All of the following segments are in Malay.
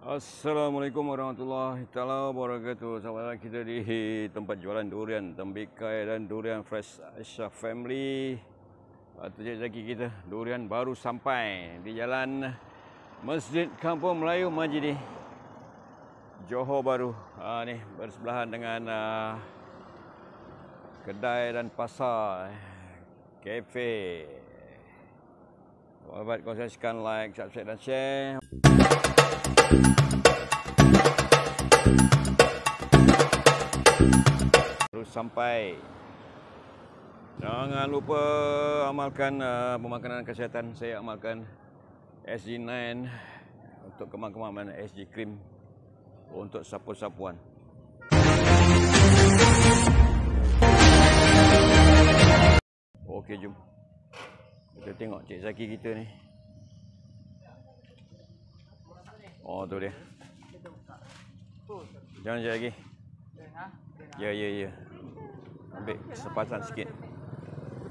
Assalamualaikum warahmatullahi taala wabarakatuh. Selamat datang kita di tempat jualan durian Tembikai dan durian fresh Aisyah Family. Cik Zaki kita, durian baru sampai di jalan Masjid Kampung Melayu Majidi, Johor Bahru. Ni bersebelahan dengan kedai dan pasar, kafe. Sahabat, kongsikan, like, subscribe dan share. Baru sampai. Jangan lupa amalkan pemakanan kesihatan. Saya amalkan SG9 untuk kemam-kemaman, SG Cream untuk sapu-sapuan. Okey, jom kita tengok Cik Zaki kita ni. Oh, tu dia. Jangan Cik Zaki. Ya. Ambil sepasang sikit.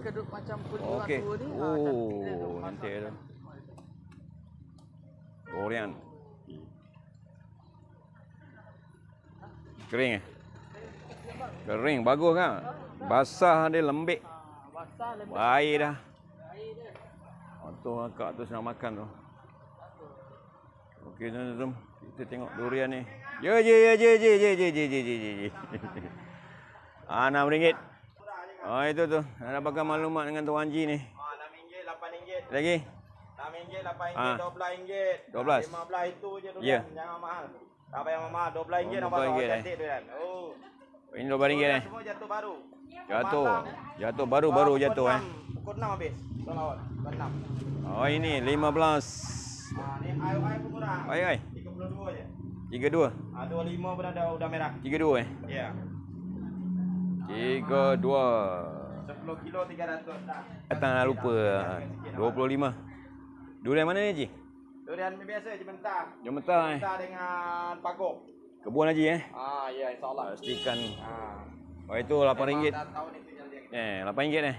Keduk macam pun okey. tua ni. Oh, nanti tu. Durian. Kering Kering, bagus kan? Basah dia lembik. Basah lembut. Baik dah. Tu akak tu senang makan tu. Okey, jom kita tengok durian ni. Je. RM6. Itu tu. Nak dapatkan maklumat dengan Tuan Haji ni. RM6, RM8. Lagi? RM6, RM8, RM12. 12. 15 itu je tu. Ya. Jangan mahal. Tak payah mahal. RM12 nampak RM12 cantik tu kan. Oh. Ini RM12 ni. Semua jatuh baru. Jatuh baru jatuh Pukul 6 habis. Solawat. Pukul 6. Oh, ini 15. Ni air pun kurang. Ai. 32 je. 32. 25 pun ada merah. 32 Ya. 32. 10 kilo 300 dah. Datang dah lupa. 25. Durian mana ni, Ji? Durian biasa je mentah. Jom mentah Mentah dengan pagok. Kebun Haji Ya, insya-Allah. Pastikan. Ah. Oh, itu RM8. Dah tahun itu jalan dia. RM8 ni.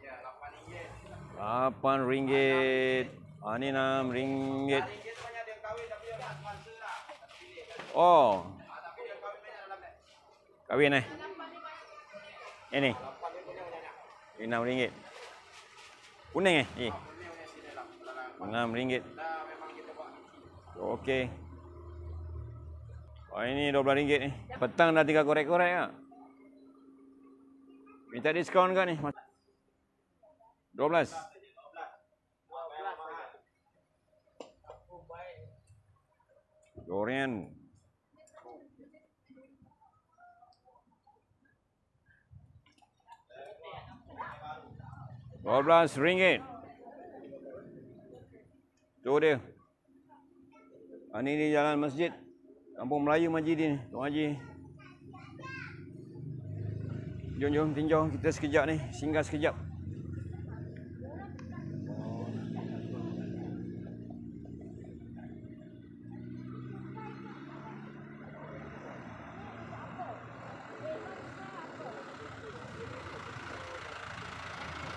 Ya, RM8. RM8. Ni RM6. RM6 banyak dia kahwin tapi dia tak sponsor lah. Oh, Tapi dia kahwin banyak dalam ni. kahwin Ini 8 dia punya banyak. RM6. Kuning ni. Punya sini lah. RM6. Dah memang kita buat. Okey. Oh, ini RM12 ni. Petang dah tinggal korek-korek tak? Minta diskaun ke ni? 12. Durian. RM12. Tu dia. Ini di jalan masjid Kampung Melayu Majidi ni, Tuan Haji. Jom tinjau kita sekejap ni, singgah sekejap.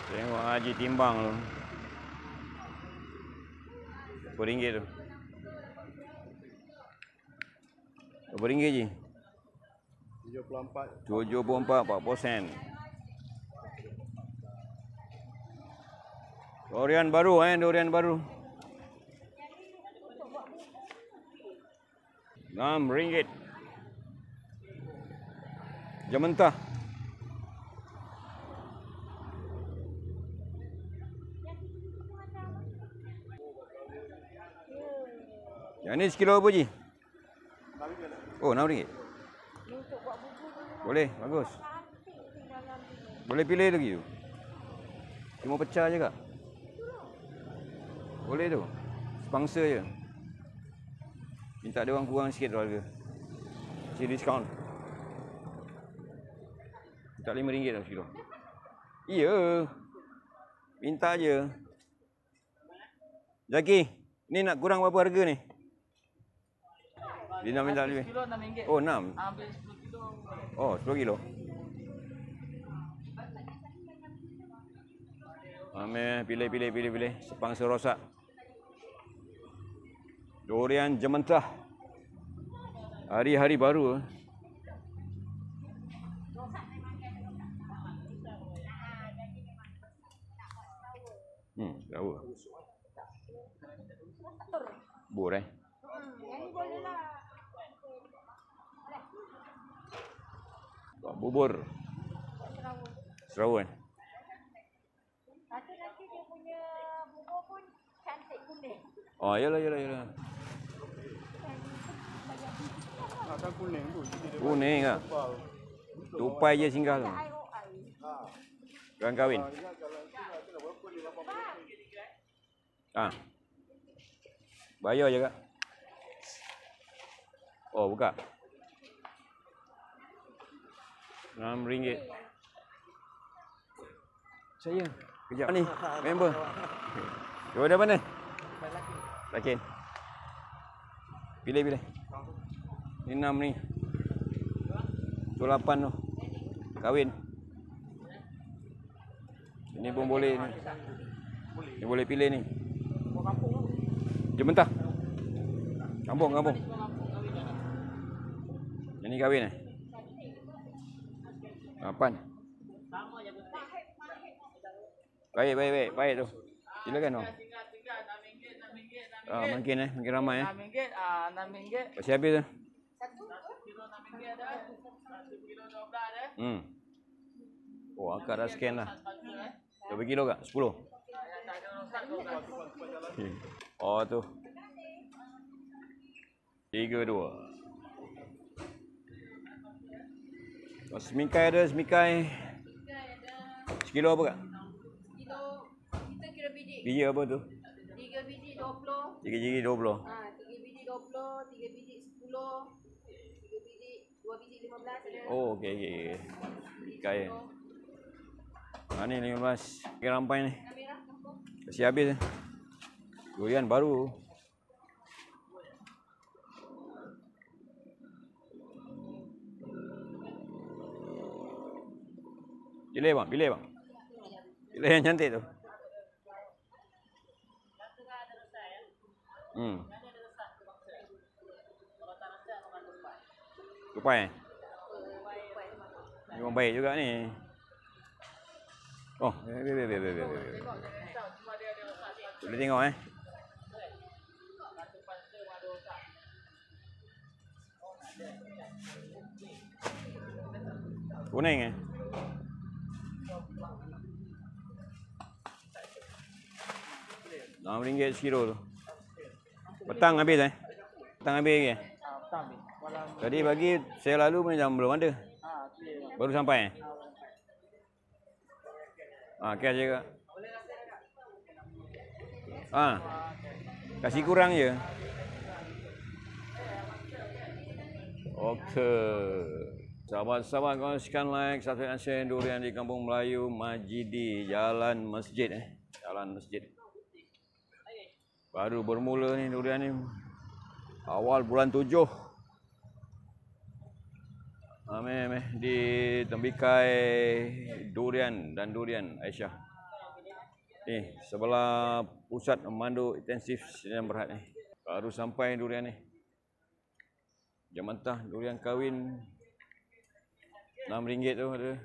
Tengok Haji timbang tu. RM10 tu. RM10 je. 74 4%. Durian baru durian baru. RM6. Jam mentah. Yang ni sekilo apa, Ji? Oh, RM6. Boleh, bagus. Boleh pilih lagi tu. Cuma pecah je kak? Boleh tu. Sepangsa je. Minta dia orang kurang sikit tu harga. Kasi diskaun. Minta RM5 dah sekilo. Iya. Minta je. Zaki, ni nak kurang berapa harga ni? Dia nak minta lebih. Kilo RM6. Oh, 6. Ambil 10 kilo. Oh, 10 kilo. Ambil, pilih. Sepangsa rosak. Durian Jementah. Hari-hari baru. Tahu. Bubur Yang ni boleh lah. Bubur. Serawun. Satu nanti dia punya bubur pun cantik kuning. Oh, yalah. Ada kuning tu. Kuning ah. Tupai je singgah tu. Orang kahwin. Ah. Bayar je kak. Oh, buka. RM6. Saya. Kejap ni. Member. Kau dah mana? Laki. Pilih. Ni 6 ni. Tu 8 tu. Kahwin. Ini pun boleh ni. Ni boleh pilih ni. Dia mentah. Kampung. Yang ni kahwin 8. Baik tu. Silakan tu. Makin ramai RM6. RM6. Masih habis tu. Kilo RM6 ada. 1 kilo 12 ada. Oh, akak dah scan lah. Berapa kilo kak? 10? Oh tu. 32. Oh, semikai ada, semikai. Sekilo apa kak? Kilo, kita kira biji. Biji apa tu? 3 biji 20. 3 biji 20. 3 biji 20, 3 biji 10, 3 biji, 2 biji 15 ada. Oh, okey. Semikai. Ni 15. Pakai rampai ni. Merah kampung. Kasih habis. Durian baru. Pilih bang. Pilih yang cantik tu. Tupai. Memang baik juga ni. Oh, boleh tengok Kuning RM6 sekilo tu. Petang habis Petang habis lagi Tadi pagi saya lalu pun jam belum ada. Baru sampai cash je kak. Kasih kurang je. Okey. Sahabat-sahabat, kongsikan like, subscribe dan share durian di Kampung Melayu Majidi, Jalan Masjid Jalan Masjid. Baru bermula ni durian ni. Awal bulan 7. Di Tembikai Durian dan Durian Aisyah. Ni sebelah pusat memandu intensif Sdn Bhd ni. Baru sampai durian ni. Jam mentah durian kahwin RM6 tu ada.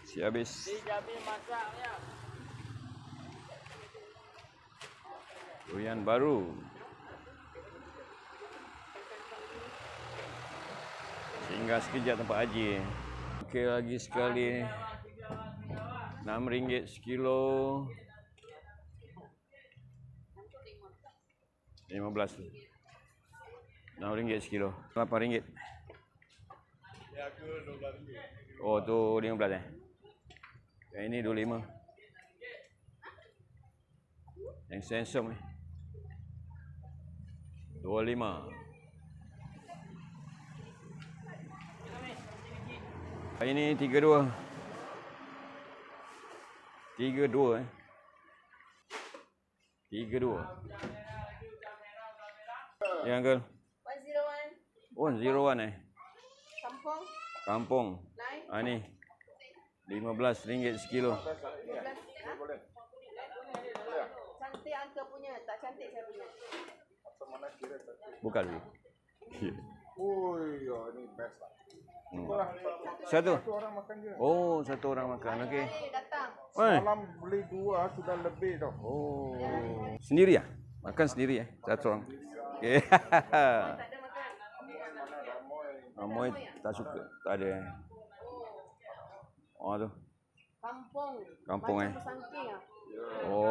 Si habis. Dijamin masaknya. Durian baru. Singgah sekejap tempat haji. Okey, lagi sekali ni. RM6 sekilo. 15 tu. RM6 sekilo. RM8. Oh tu 15 Yang ini 25. Yang sensor ni 25. Ini 32. 32 32. Ya uncle. 101. 101 Kampung. Kampung. Ni RM15 sekilo. 15. Cantik uncle punya. Tak cantik saya punya. Bukan lagi. Oh, ya, ni best lah. Satu. Satu orang makan je. Oh, satu orang makan. Okey. Datang. Malam beli 2 sudah lebih tau. Oh. Sendiri ah? Makan sendiri satu orang. Okey. Tak ada makan. Amoy tak suka. Tak ada. Oh tu. Kampung. Kampung Macam samping ah.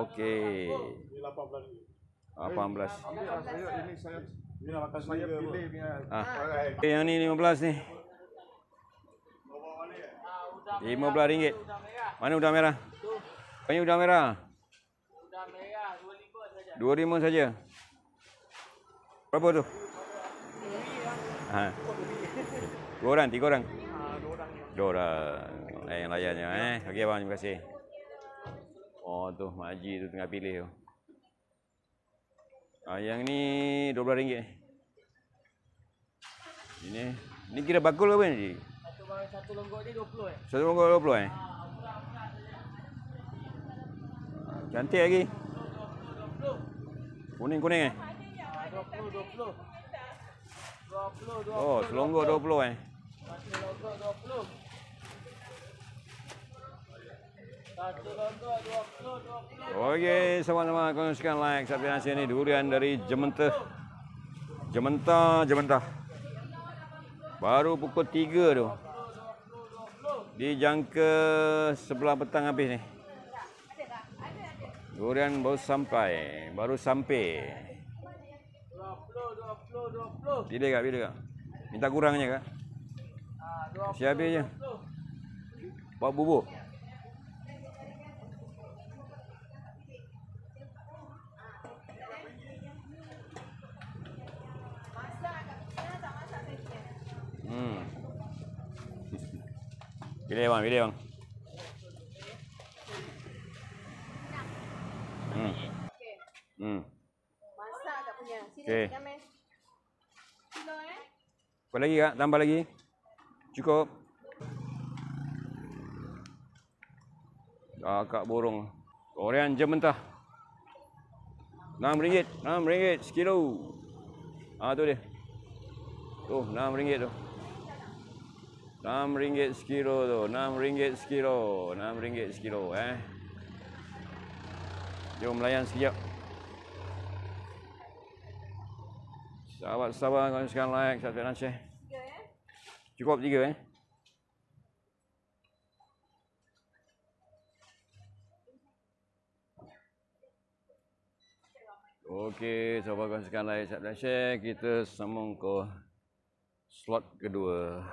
Okey. 18. Saya pilih punya. Okey, yang ni 15 ni. RM15. Mana udang merah? Ini udang merah. Udang merah 25 saja. 25 saja. Berapa tu? Ha. 2 orang, 3 orang? 2 orang. Yang layannya Okey abang, terima kasih. Oh tu Mak Haji tu tengah pilih tu. Yang ni RM12. Ini kira bakul ke apa ni? Satu longgok ni 20 Satu longgok 20 Cantik lagi. Kuning-kuning 20. Oh, selonggok 20 Satu longgok 20. Satu longgok 20. Okey, sama-sama kongsikan like subscribe nasi ni durian dari Jementah. Jementah. Baru pukul 3 tu. Dijangka sebelah petang habis ni. Durian baru sampai. 20. Pilih kak. Minta kurangnya kak. Siap habis je. Buat bubuk. Pilih bang. Masak tak punya. Sini Okey. Yamin. Kilo Apa lagi kak? Tambah lagi? Cukup? Kakak burung. Durian Jementah. RM6 sekilo. Tu dia. Tu RM6 tu. RM6 sekilo tu. RM6 sekilo. Jom layan sekejap. Sahabat-sahabat, kongsikan like, subscribe dan share. Cukup 3 Okey, sahabat, kongsikan like, subscribe dan share. Kita sambung ke slot kedua.